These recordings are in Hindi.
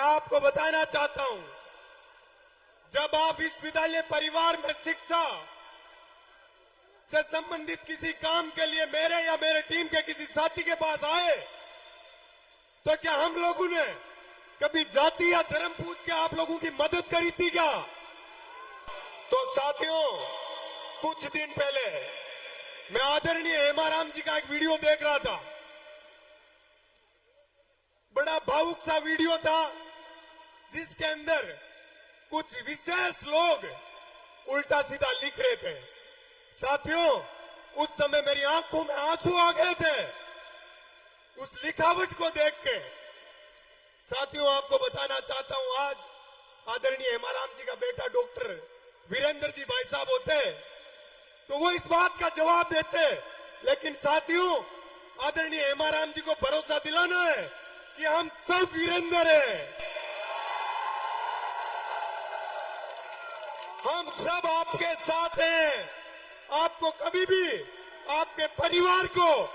आपको बताना चाहता हूं, जब आप विश्वविद्यालय परिवार में शिक्षा से संबंधित किसी काम के लिए मेरे या मेरे टीम के किसी साथी के पास आए, तो क्या हम लोगों ने कभी जाति या धर्म पूछ के आप लोगों की मदद करी थी क्या? तो साथियों, कुछ दिन पहले मैं आदरणीय हेमाराम जी का एक वीडियो देख रहा था। बड़ा भावुक सा वीडियो था, जिसके अंदर कुछ विशेष लोग उल्टा सीधा लिख रहे थे। साथियों, उस समय मेरी आंखों में आंसू आ गए थे उस लिखावट को देख के। साथियों, आपको बताना चाहता हूं, आज आदरणीय हेमाराम जी का बेटा डॉक्टर वीरेंद्र जी भाई साहब होते तो वो इस बात का जवाब देते, लेकिन साथियों, आदरणीय हेमाराम जी को भरोसा दिलाना है कि हम सब वीरेंद्र हैं। हम सब आपके साथ हैं। आपको कभी भी आपके परिवार को,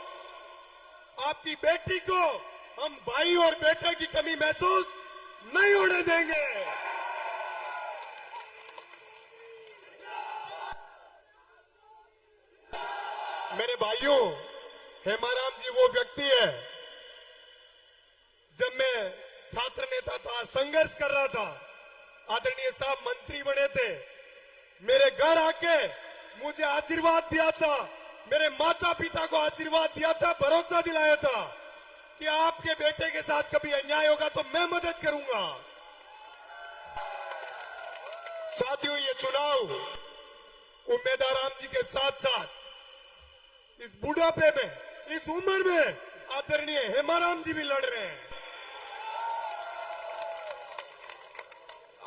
आपकी बेटी को हम भाई और बेटे की कमी महसूस नहीं होने देंगे। मेरे भाइयों, हेमाराम जी वो व्यक्ति है, जब मैं छात्र नेता था, संघर्ष कर रहा था, आदरणीय साहब मंत्री बने थे, मेरे घर आके मुझे आशीर्वाद दिया था, मेरे माता पिता को आशीर्वाद दिया था, भरोसा दिलाया था कि आपके बेटे के साथ कभी अन्याय होगा तो मैं मदद करूंगा। साथियों, ये चुनाव उम्मीदवार राम जी के साथ साथ इस बुढ़ापे में, इस उम्र में आदरणीय हेमाराम जी भी लड़ रहे हैं।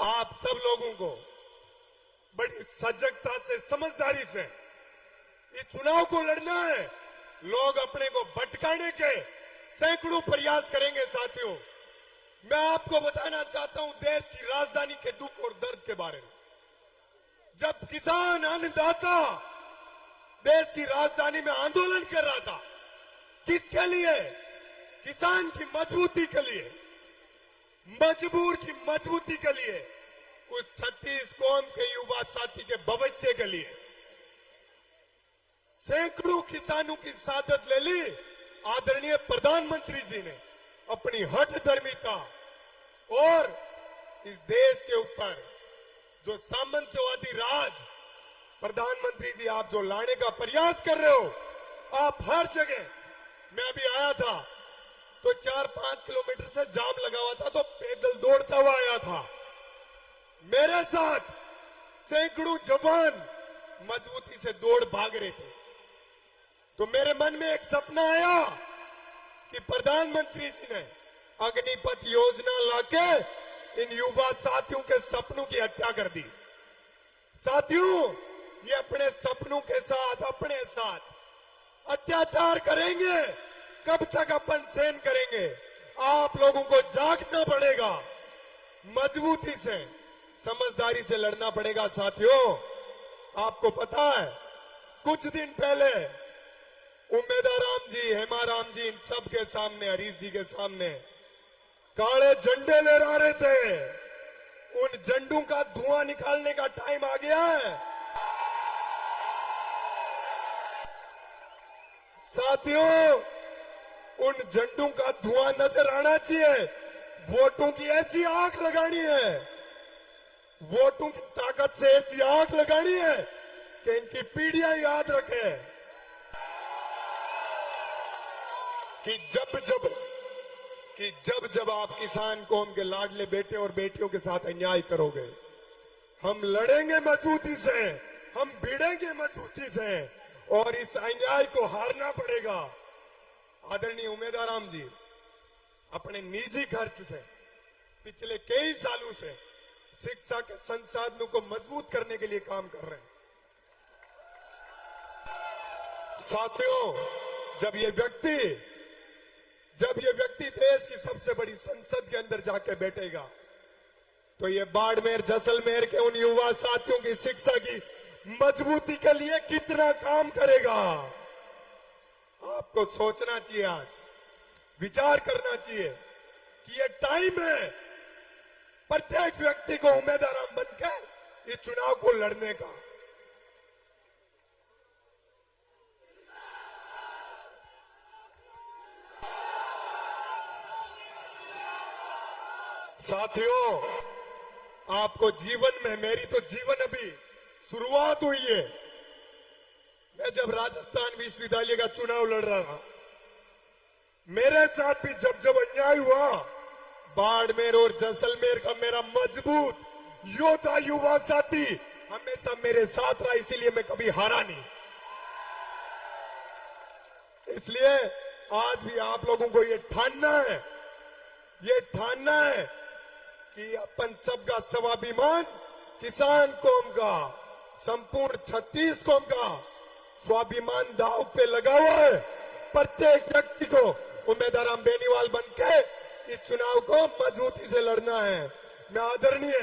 आप सब लोगों को बड़ी सजगता से, समझदारी से इस चुनाव को लड़ना है। लोग अपने को भटकाने के सैकड़ों प्रयास करेंगे। साथियों, मैं आपको बताना चाहता हूं देश की राजधानी के दुख और दर्द के बारे में। जब किसान, अन्नदाता देश की राजधानी में आंदोलन कर रहा था, किसके लिए? किसान की मजबूती के लिए, मजबूर की मजबूती के लिए, कुछ 36 कौम के युवा साथी के भविष्य के लिए। सैकड़ों किसानों की शहादत ले ली आदरणीय प्रधानमंत्री जी ने अपनी हठधर्मिता और इस देश के ऊपर जो सामंतवादी राज, प्रधानमंत्री जी आप जो लाने का प्रयास कर रहे हो, आप हर जगह, मैं अभी आया था तो 4-5 किलोमीटर से जाम लगा हुआ था, तो पैदल दौड़ता हुआ आया था। मेरे साथ सैकड़ों जवान मजबूती से दौड़ भाग रहे थे। तो मेरे मन में एक सपना आया कि प्रधानमंत्री जी ने अग्निपथ योजना लाके इन युवा साथियों के सपनों की हत्या कर दी। साथियों, ये अपने सपनों के साथ, अपने साथ अत्याचार करेंगे, कब तक अपन सहन करेंगे? आप लोगों को जागना पड़ेगा, मजबूती से, समझदारी से लड़ना पड़ेगा। साथियों, आपको पता है, कुछ दिन पहले उम्मीदवार राम जी, हेमाराम जी, इन सब के सामने, हरीश जी के सामने काले झंडे लहरा रहे थे। उन झंडों का धुआं निकालने का टाइम आ गया है। साथियों, उन झंडों का धुआं नजर आना चाहिए। वोटों की ऐसी आग लगानी है, वोटों की ताकत से ऐसी आग लगानी है कि इनकी पीढ़ियां याद रखें कि जब जब आप किसान कौम के लाडले बेटे और बेटियों के साथ अन्याय करोगे, हम लड़ेंगे मजबूती से, हम भिड़ेंगे मजबूती से और इस अन्याय को हारना पड़ेगा। आदरणीय उम्मीदवार राम जी अपने निजी खर्च से पिछले कई सालों से शिक्षा के संसाधनों को मजबूत करने के लिए काम कर रहे हैं। साथियों, जब ये व्यक्ति देश की सबसे बड़ी संसद के अंदर जाके बैठेगा, तो ये बाड़मेर, जैसलमेर के उन युवा साथियों की शिक्षा की मजबूती के लिए कितना काम करेगा। आपको सोचना चाहिए, आज विचार करना चाहिए कि ये टाइम है प्रत्येक व्यक्ति को उम्मीदवार बनकर इस चुनाव को लड़ने का। साथियों, आपको जीवन में, मेरी तो जीवन अभी शुरुआत हुई है। मैं जब राजस्थान विश्वविद्यालय का चुनाव लड़ रहा था, मेरे साथ भी जब अन्याय हुआ, बाड़मेर और जैसलमेर का मेरा मजबूत योद्धा युवा साथी हमेशा मेरे साथ रहा, इसीलिए मैं कभी हारा नहीं। इसलिए आज भी आप लोगों को ये ठानना है कि अपन सबका स्वाभिमान, किसान कौम का, संपूर्ण 36 कौम का स्वाभिमान दांव पे लगा हुआ है। प्रत्येक व्यक्ति को उम्मीदवार बेनीवाल बनके इस चुनाव को मजबूती से लड़ना है। मैं आदरणीय